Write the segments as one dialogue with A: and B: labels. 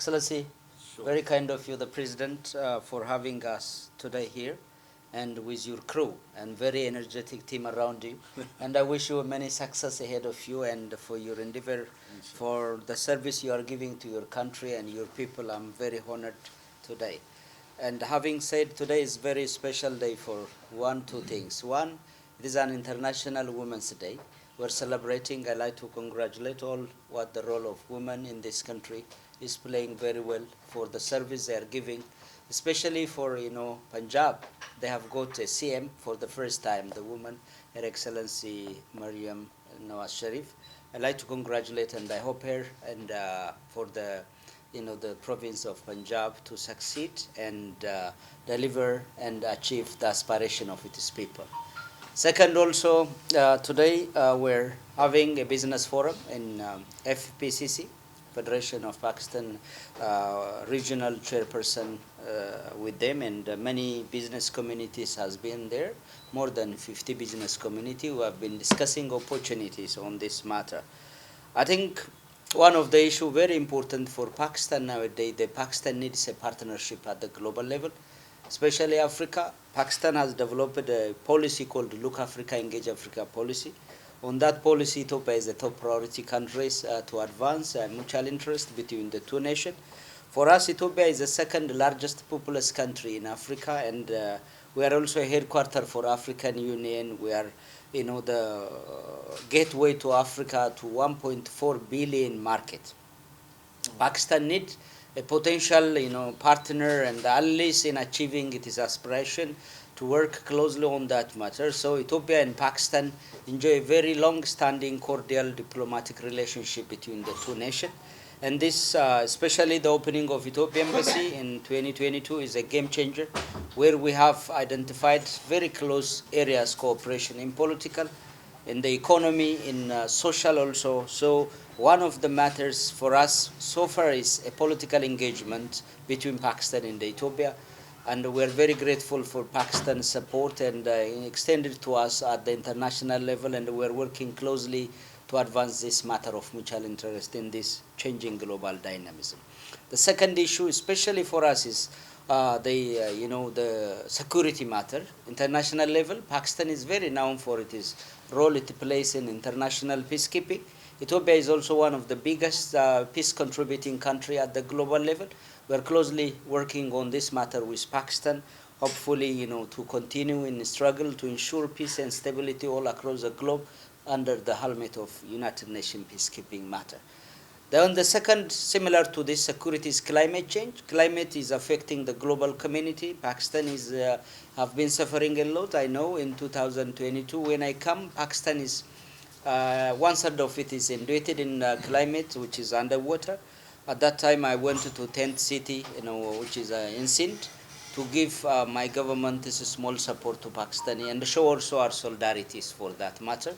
A: Excellency,
B: Sure.
A: very kind of you, the President, for having us today here and with your crew and very energetic team around you. And I wish you many success ahead of you and for your endeavor, for the service you are giving to your country and your people. I'm very honored today. And having said today is very special day for two things. One, it is an International Women's Day. We're celebrating. I like to congratulate all what the role of women in this country is playing very well for the service they are giving, especially for Punjab. They have got a CM for the first time, the woman, Her Excellency Mariam Nawaz Sharif. I'd like to congratulate and I hope her and for the province of Punjab to succeed and deliver and achieve the aspiration of its people. Second, also today we're having a business forum in FPCC, Federation of Pakistan Regional Chairperson with them, and many business communities has been there. More than 50 business community who have been discussing opportunities on this matter. I think one of the issue very important for Pakistan nowadays, the Pakistan needs a partnership at the global level, especially Africa. Pakistan has developed a policy called Look Africa, Engage Africa policy. On that policy, Ethiopia is the top priority countries to advance mutual interest between the two nations. For us, Ethiopia is the second largest populous country in Africa, and we are also a headquarter for African Union. We are, the gateway to Africa to 1.4 billion market. Pakistan needs a potential, partner and allies in achieving its aspiration to work closely on that matter. So Ethiopia and Pakistan enjoy a very long-standing, cordial diplomatic relationship between the two nations. And this, especially the opening of Ethiopia Embassy in 2022, is a game changer, where we have identified very close areas cooperation in political, in the economy, in social also. So one of the matters for us so far is a political engagement between Pakistan and Ethiopia, and we're very grateful for Pakistan's support and extended to us at the international level, and we're working closely to advance this matter of mutual interest in this changing global dynamism. The second issue, especially for us, is the security matter. International level, Pakistan is very known for its role it plays in international peacekeeping. Ethiopia is also one of the biggest peace contributing country at the global level. We are closely working on this matter with Pakistan, hopefully, to continue in the struggle to ensure peace and stability all across the globe under the helmet of United Nations peacekeeping matter. Then the second, similar to this security, is climate change. Climate is affecting the global community. Pakistan is have been suffering a lot. I know in 2022 when I come, Pakistan is one third of it is indebted in climate, which is underwater. At that time, I went to tent city, which is in Sindh, to give my government this small support to Pakistani and show also our solidarities for that matter.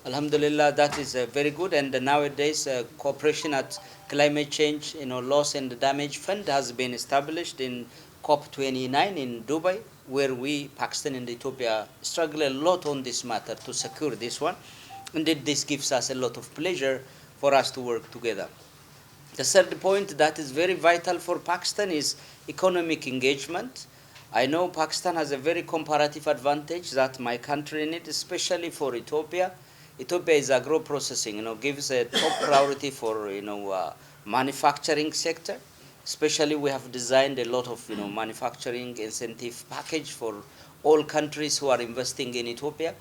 A: Alhamdulillah, that is very good. And nowadays, cooperation at climate change, loss and damage fund has been established in COP29 in Dubai, where we, Pakistan and Ethiopia, struggle a lot on this matter to secure this one. Indeed, this gives us a lot of pleasure for us to work together. The third point that is very vital for Pakistan is economic engagement. I know Pakistan has a very comparative advantage that my country needs, especially for Ethiopia. Ethiopia is agro processing, gives a top priority for manufacturing sector. Especially, we have designed a lot of manufacturing incentive package for all countries who are investing in Ethiopia.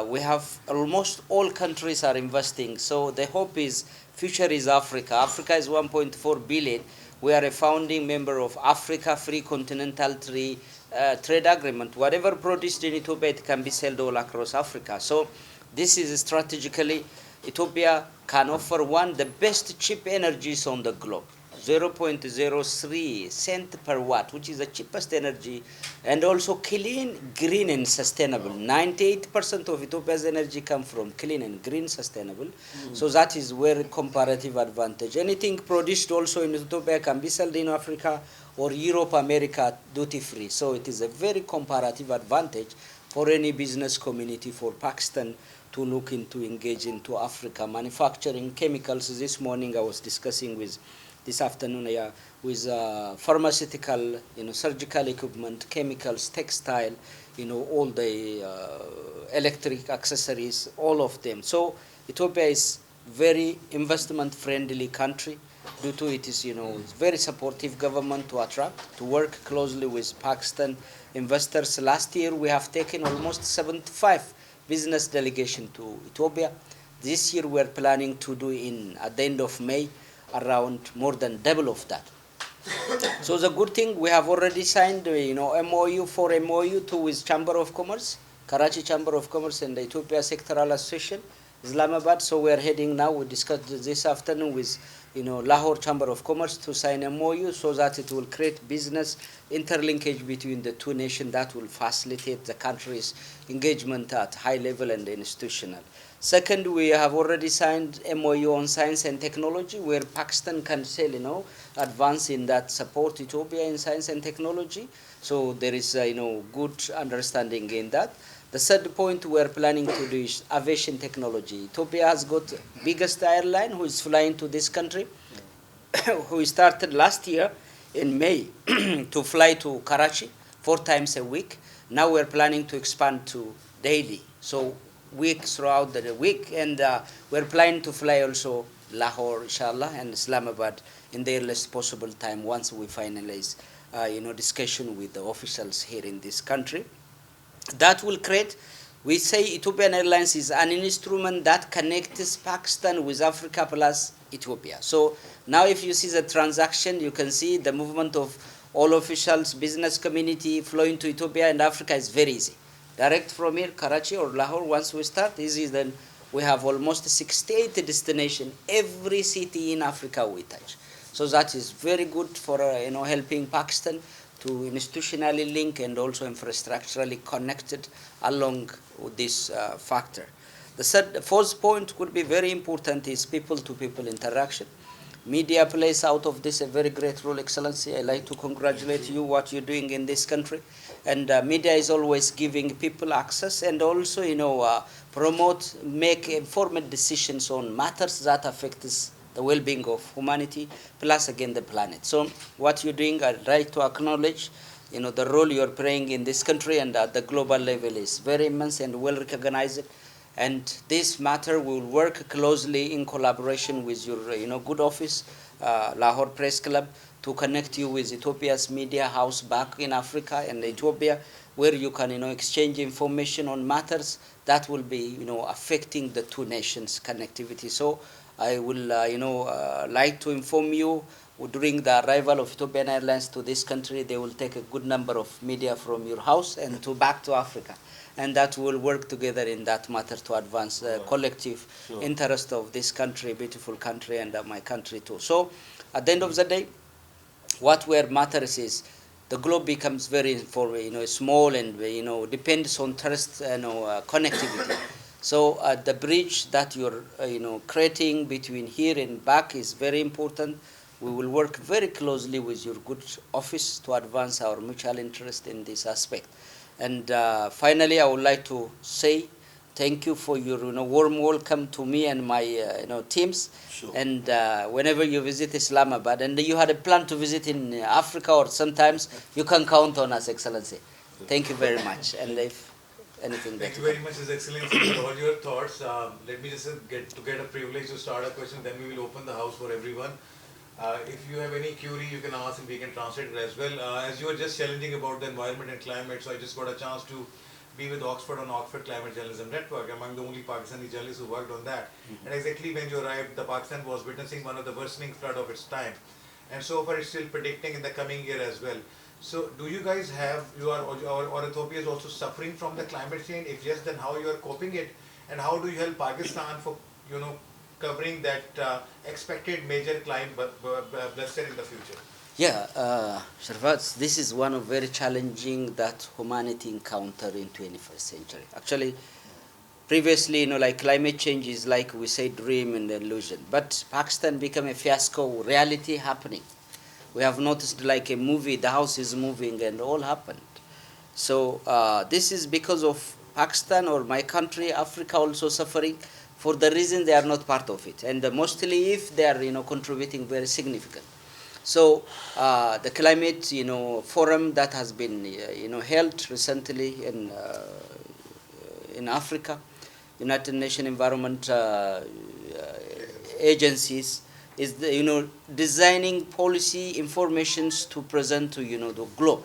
A: We have almost all countries are investing. So the hope is future is Africa. Africa is 1.4 billion. We are a founding member of Africa Free Continental Trade Agreement. Whatever produced in Ethiopia, it can be sold all across Africa. So this is strategically, Ethiopia can offer the best cheap energies on the globe. 0.03 cent per watt, which is the cheapest energy, and also clean, green, and sustainable. 98% of Ethiopia's energy comes from clean and green, sustainable. So that is where comparative advantage. Anything produced also in Ethiopia can be sold in Africa or Europe, America, duty free. So it is a very comparative advantage for any business community for Pakistan to look into engage into Africa manufacturing chemicals. This morning I was discussing with this afternoon, yeah, with pharmaceutical, surgical equipment, chemicals, textile, all the electric accessories, all of them. So Ethiopia is very investment-friendly country due to it is, very supportive government to attract, to work closely with Pakistan investors. Last year, we have taken almost 75 business delegation to Ethiopia. This year, we are planning to do at the end of May around more than double of that. So the good thing, we have already signed, MOU for MOU two with Chamber of Commerce, Karachi Chamber of Commerce and the Ethiopia Sectoral Association, Islamabad. So we are heading now. We discussed this afternoon with, Lahore Chamber of Commerce to sign a MOU so that it will create business interlinkage between the two nations that will facilitate the country's engagement at high level and institutional. Second, we have already signed MOU on science and technology, where Pakistan can still, advance in that, support Ethiopia in science and technology. So there is, good understanding in that. The third point we are planning to do is aviation technology. Ethiopia has got biggest airline who is flying to this country, who started last year in May to fly to Karachi 4 times a week. Now we are planning to expand to daily. So weeks throughout the week, and we're planning to fly also Lahore, inshallah, and Islamabad in the earliest possible time once we finalize, discussion with the officials here in this country. That will create, we say Ethiopian Airlines is an instrument that connects Pakistan with Africa plus Ethiopia. So now if you see the transaction, you can see the movement of all officials, business community flowing to Ethiopia and Africa is very easy. Direct from here, Karachi or Lahore, once we start, easy, then we have almost 68 destinations, every city in Africa we touch. So that is very good for, helping Pakistan to institutionally link and also infrastructurally connected along with this factor. The fourth point would be very important is people-to-people interaction. Media plays out of this a very great role, Excellency. I like to congratulate you what you're doing in this country. And media is always giving people access and also, promote, make informed decisions on matters that affect the well-being of humanity, plus again the planet. So what you're doing, I'd like to acknowledge, the role you're playing in this country and at the global level is very immense and well recognized. And this matter will work closely in collaboration with your, good office, Lahore Press Club, to connect you with Ethiopia's media house back in Africa and Ethiopia, where you can, exchange information on matters that will be, affecting the two nations' connectivity. So I will, like to inform you, during the arrival of Ethiopian Airlines to this country, they will take a good number of media from your house and back to Africa. And that will work together in that matter to advance the collective interest of this country, beautiful country, and my country too. So at the end of the day, what where matters is the globe becomes very small and depends on trust connectivity. So the bridge that you're creating between here and back is very important. We will work very closely with your good office to advance our mutual interest in this aspect. And finally, I would like to say thank you for your warm welcome to me and my teams.
B: Sure.
A: And whenever you visit Islamabad, and you had a plan to visit in Africa or sometimes, you can count on us, Excellency. Thank you very much. And if anything,
B: thank you very much, His Excellency, for all your thoughts. Let me just get a privilege to start a question, then we will open the house for everyone. If you have any query, you can ask and we can translate it as well. As you were just challenging about the environment and climate, so I just got a chance to be with Oxford on Oxford Climate Journalism Network, among the only Pakistani journalists who worked on that. And exactly when you arrived, the Pakistan was witnessing one of the worsening flood of its time. And so far it's still predicting in the coming year as well. So do you guys have, or Ethiopia is also suffering from the climate change? If yes, then how you are coping it? And how do you help Pakistan for, covering that expected major climate bluster in the future?
A: Yeah, Sharfat, this is one of very challenging that humanity encounter in 21st century. Actually, previously, like climate change is like we say dream and illusion, but Pakistan became a fiasco, reality happening. We have noticed like a movie, the house is moving and all happened. So this is because of Pakistan or my country, Africa also suffering for the reason they are not part of it. And mostly if they are, contributing very significant. So the climate, forum that has been, held recently in Africa, United Nations Environment agencies, is designing policy informations to present to the globe,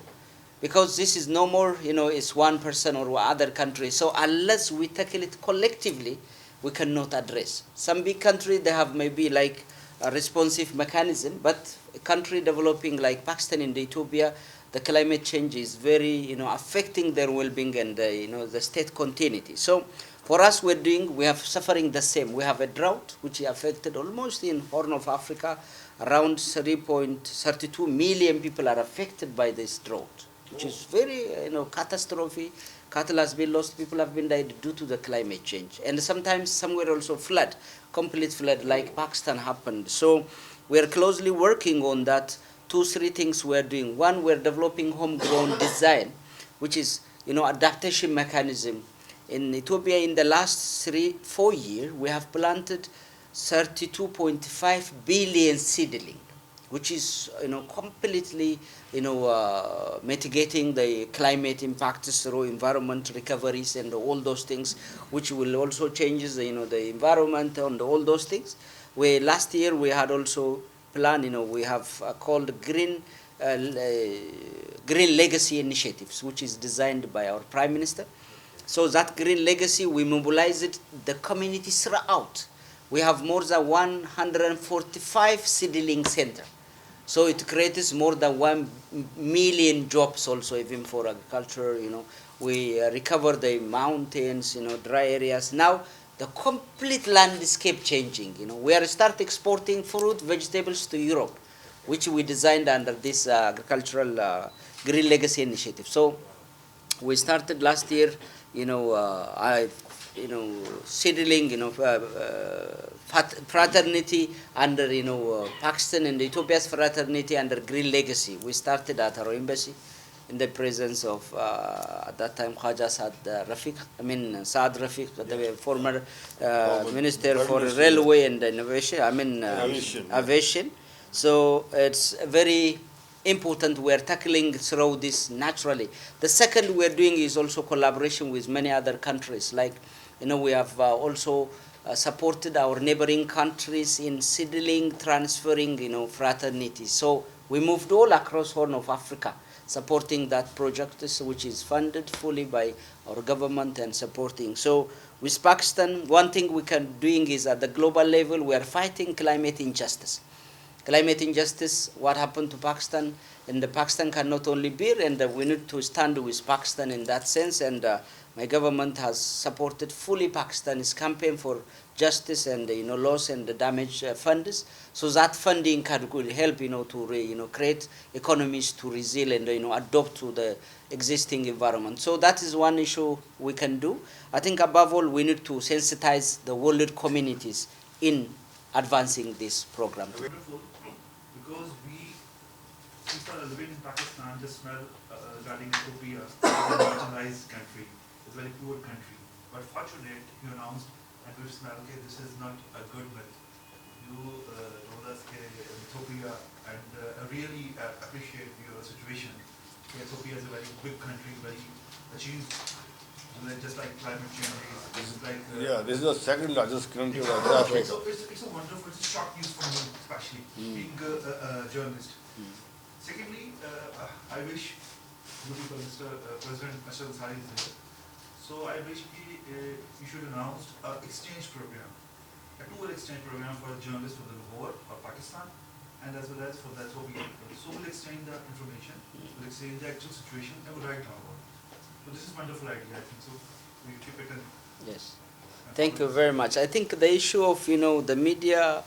A: because this is no more it's one person or other country. So unless we tackle it collectively, we cannot address. Some big country, they have maybe like a responsive mechanism, but a country developing like Pakistan and Ethiopia, the climate change is very affecting their well-being and the state continuity. So for us, we have suffering the same. We have a drought which affected almost in Horn of Africa. Around 3.32 million people are affected by this drought, which is very catastrophe. Cattle has been lost, people have been died due to the climate change, and sometimes somewhere also flood, complete flood like Pakistan happened. So we are closely working on that. 2, 3 things we are doing. One, we are developing homegrown design, which is adaptation mechanism. In Ethiopia, in the last 3-4 years, we have planted 32.5 billion seedling, which is completely mitigating the climate impacts through environment recoveries and all those things, which will also change the environment and all those things. Last year we had also planned, we have called green legacy initiatives, which is designed by our Prime Minister. So that green legacy, we mobilized the communities throughout. We have more than 145 seedling centers. So it creates more than 1 million jobs also, even for agriculture. We recover the mountains, dry areas. Now the complete landscape changing. We are start exporting fruit, vegetables to Europe, which we designed under this agricultural green legacy initiative. So we started last year, seedling, fraternity under, Pakistan and Ethiopia's fraternity under green legacy. We started at our embassy in the presence of, at that time, Khaja Saad Rafiq, the former Minister for Railway and Innovation, Aviation. So it's very important. We are tackling through this naturally. The second we are doing is also collaboration with many other countries. Like, we have also supported our neighboring countries in seedling, transferring, fraternity. So we moved all across Horn of Africa, supporting that project, which is funded fully by our government and supporting. So with Pakistan, one thing we can doing is at the global level, we are fighting climate injustice. Climate injustice, what happened to Pakistan, and Pakistan cannot only bear, and we need to stand with Pakistan in that sense. And my government has supported fully Pakistan's campaign for justice and loss and the damage funds. So that funding could help to create economies to resilient and adapt to the existing environment. So that is one issue we can do. I think above all we need to sensitize the world communities in advancing this program.
C: Wonderful, because people are living in Pakistan just smell regarding Ethiopia, it's a marginalized country, it's a very poor country. But fortunate, you announced and we smell, okay, this is not a good myth. You told us Ethiopia, and I really appreciate your situation. Ethiopia is a very big country, very achieved, just like climate change. This is like
D: this is the second largest country of Africa.
C: So it's a wonderful, it's a shock news for me, especially being a journalist. Secondly, I wish Mr. President Mr. Ansari is there. So I wish you should announce an exchange program, a tour exchange program for journalists from the Lahore or Pakistan, and as well as for the Ethiopia. So we'll exchange the information, we'll exchange the actual situation, and we'll write down about it. So this is a wonderful idea, I think. So we keep it in.
A: Yes. Thank you very much. I think the issue of the media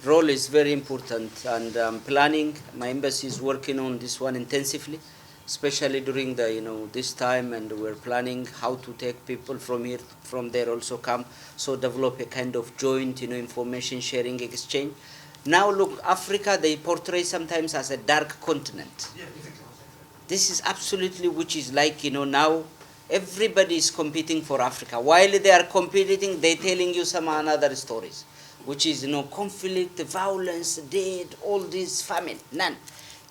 A: role is very important, and planning. My embassy is working on this one intensively, especially during the this time, and we're planning how to take people from here, from there also come. So develop a kind of joint information sharing exchange. Now look, Africa, they portray sometimes as a dark continent.
C: Yeah, exactly.
A: This is absolutely, which is like now everybody is competing for Africa. While they are competing, they're telling you some another stories. which is, conflict, violence, death, all this famine. None.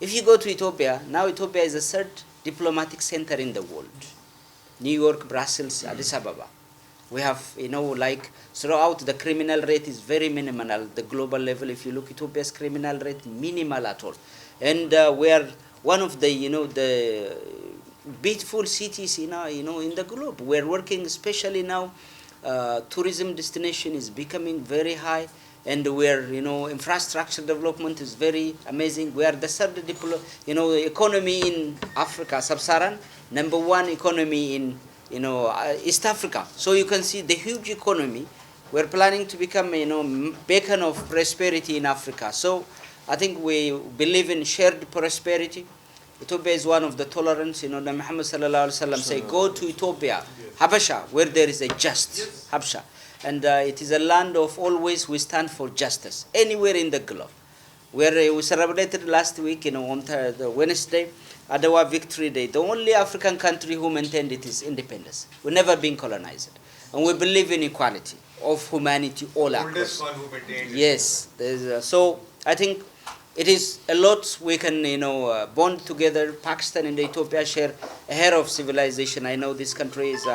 A: If you go to Ethiopia, now Ethiopia is the third diplomatic center in the world. New York, Brussels, Addis Ababa. We have, like throughout the criminal rate is very minimal at the global level. If you look Ethiopia's criminal rate, minimal at all. And we are one of the, the beautiful cities in the globe. We're working especially now, tourism destination is becoming very high, and we're, infrastructure development is very amazing. We are the third, economy in Africa, sub-Saharan, number one economy in, East Africa. So you can see the huge economy. We're planning to become, beacon of prosperity in Africa. So I think we believe in shared prosperity. Ethiopia is one of the tolerance. The Muhammad sallallahu alaihi wasallam say, go to Ethiopia, Habasha, where there is a just Habasha, and it is a land of always we stand for justice anywhere in the globe. Where we celebrated last week, on the Wednesday, Adawa Victory Day, the only African country who maintained its independence. We've never been colonized, and we believe in equality of humanity all across.
B: Oldest one who maintained.
A: Yes, so I think it is a lot we can, bond together. Pakistan and Ethiopia share a hair of civilization. I know this country is,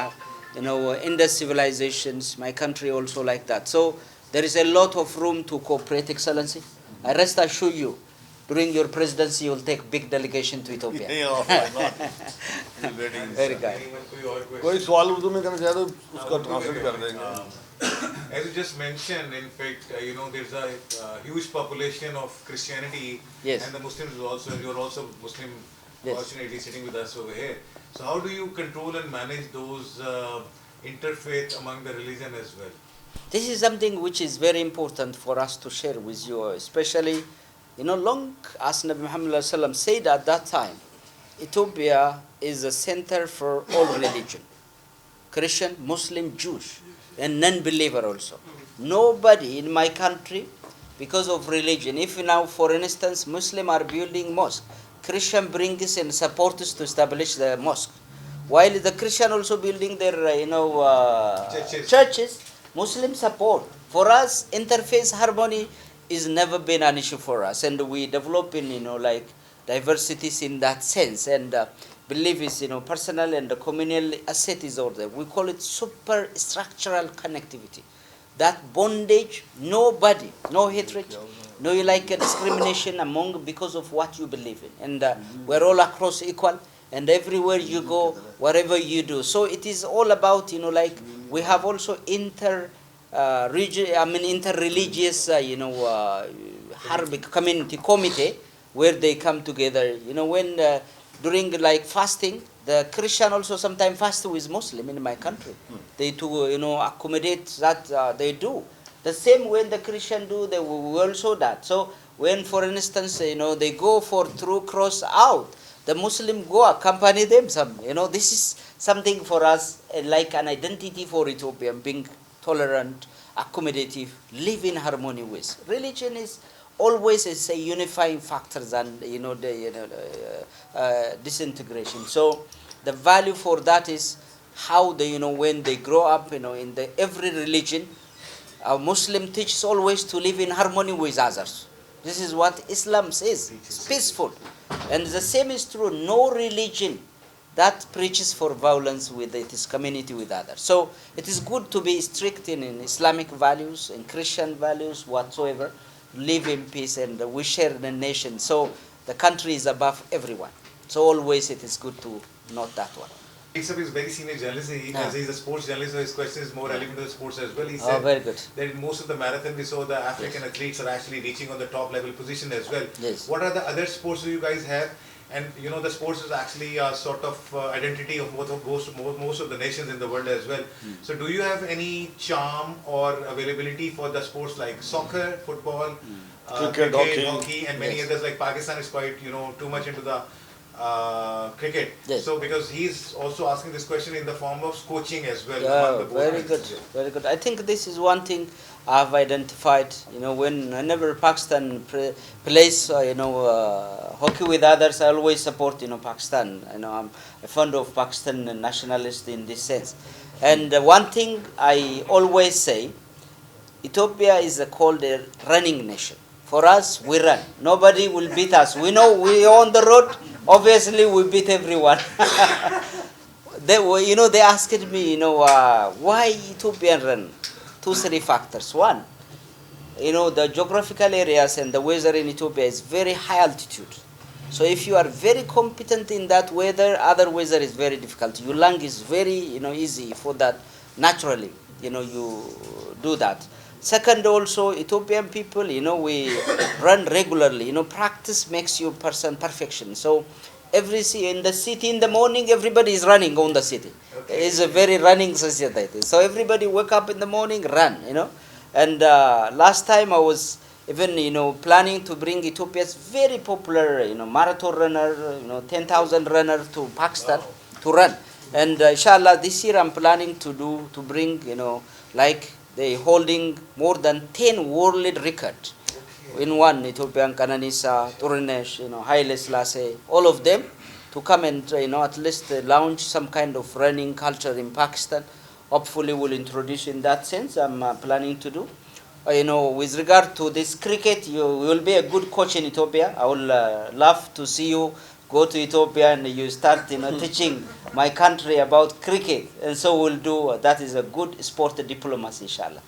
A: Indus civilizations. My country also like that. So there is a lot of room to cooperate, Excellency. I rest assure you, during your presidency, you will take big delegation to Ethiopia. Very good.
D: कोई सवाल उर्दू में करना चाहे तो उसका translate कर देंगे.
B: As you just mentioned, in fact, there's a huge population of Christianity,
A: Yes.
B: and the Muslims also, and you're also Muslim,
A: Yes.
B: fortunately sitting with us over here. So how do you control and manage those interfaith among the religion as well?
A: This is something which is very important for us to share with you, especially, long as Nabi Muhammad said at that time, Ethiopia is a center for all religion, Christian, Muslim, Jewish, and non-believer also. Nobody in my country, because of religion, if now, for instance, Muslim are building mosque, Christian brings and supports to establish the mosque, while the Christian also building their, churches, Muslim support. For us, interfaith harmony is never been an issue for us, and we develop in, like diversities in that sense, and belief is, personal and communal asset is over there. We call it superstructural connectivity. That bondage, nobody, no hatred, no like discrimination among because of what you believe in, and we're all across equal, and everywhere you go, whatever you do. So it is all about, like we have also interreligious, Arabic community committee where they come together. When during like fasting, the Christian also sometimes fast with Muslim in my country. They to accommodate that they do. The same when the Christian do, they will also that. So when, for instance, they go for through cross out, the Muslim go accompany them. This is something for us like an identity for Ethiopian, being tolerant, accommodative, live in harmony with. Religion is always a unifying factor than disintegration. So the value for that is how they when they grow up in the every religion, a Muslim teaches always to live in harmony with others. This is what Islam says. It's peaceful, and the same is true. No religion that preaches for violence with its community with others. So it is good to be strict in Islamic values, in Christian values, whatsoever. Live in peace, and we share the nation. So the country is above everyone. So always it is good to note that one.
B: He's a very senior journalist. As he's a sports journalist, so his question is more relevant to the sports as well. He said
A: very good.
B: that in most of the marathon we saw the African athletes are actually reaching on the top level position as well.
A: Yes.
B: What are the other sports you guys have? And the sports is actually a sort of identity of most of the nations in the world as well. So do you have any charm or availability for the sports like soccer, football,
D: cricket,
B: hockey, and many others? Like Pakistan is quite too much into the cricket.
A: Yes.
B: So because he's also asking this question in the form of coaching as well.
A: Yeah,
B: among the
A: very good, very good. I think this is one thing I've identified. Whenever Pakistan plays, hockey with others, I always support, Pakistan. I'm a fond of Pakistan nationalist in this sense. And one thing I always say, Ethiopia is called a running nation. For us, we run. Nobody will beat us. We know we are on the road. Obviously, we beat everyone. They asked me, why Ethiopian run? 2, 3 factors. One, the geographical areas and the weather in Ethiopia is very high altitude. So if you are very competent in that weather, other weather is very difficult. Your lung is very, easy for that. Naturally, you do that. Second, also Ethiopian people, we run regularly. Practice makes you person perfection. So in the city in the morning, everybody is running on the city.
B: Okay.
A: It's a very running society. So everybody wake up in the morning, run. And last time I was even planning to bring Ethiopia's very popular marathon runner 10,000 runner to Pakistan to run, and inshallah this year I'm planning to bring like they holding more than 10 world record in one Ethiopian Kananisa, Turunesh, Haile Selassie, all of them to come and at least launch some kind of running culture in Pakistan. Hopefully we'll introduce in that sense. I'm planning to do. With regard to this cricket, you will be a good coach in Ethiopia. I will love to see you go to Ethiopia and you start, teaching my country about cricket. And so we'll do, that is a good sport diplomacy, inshallah.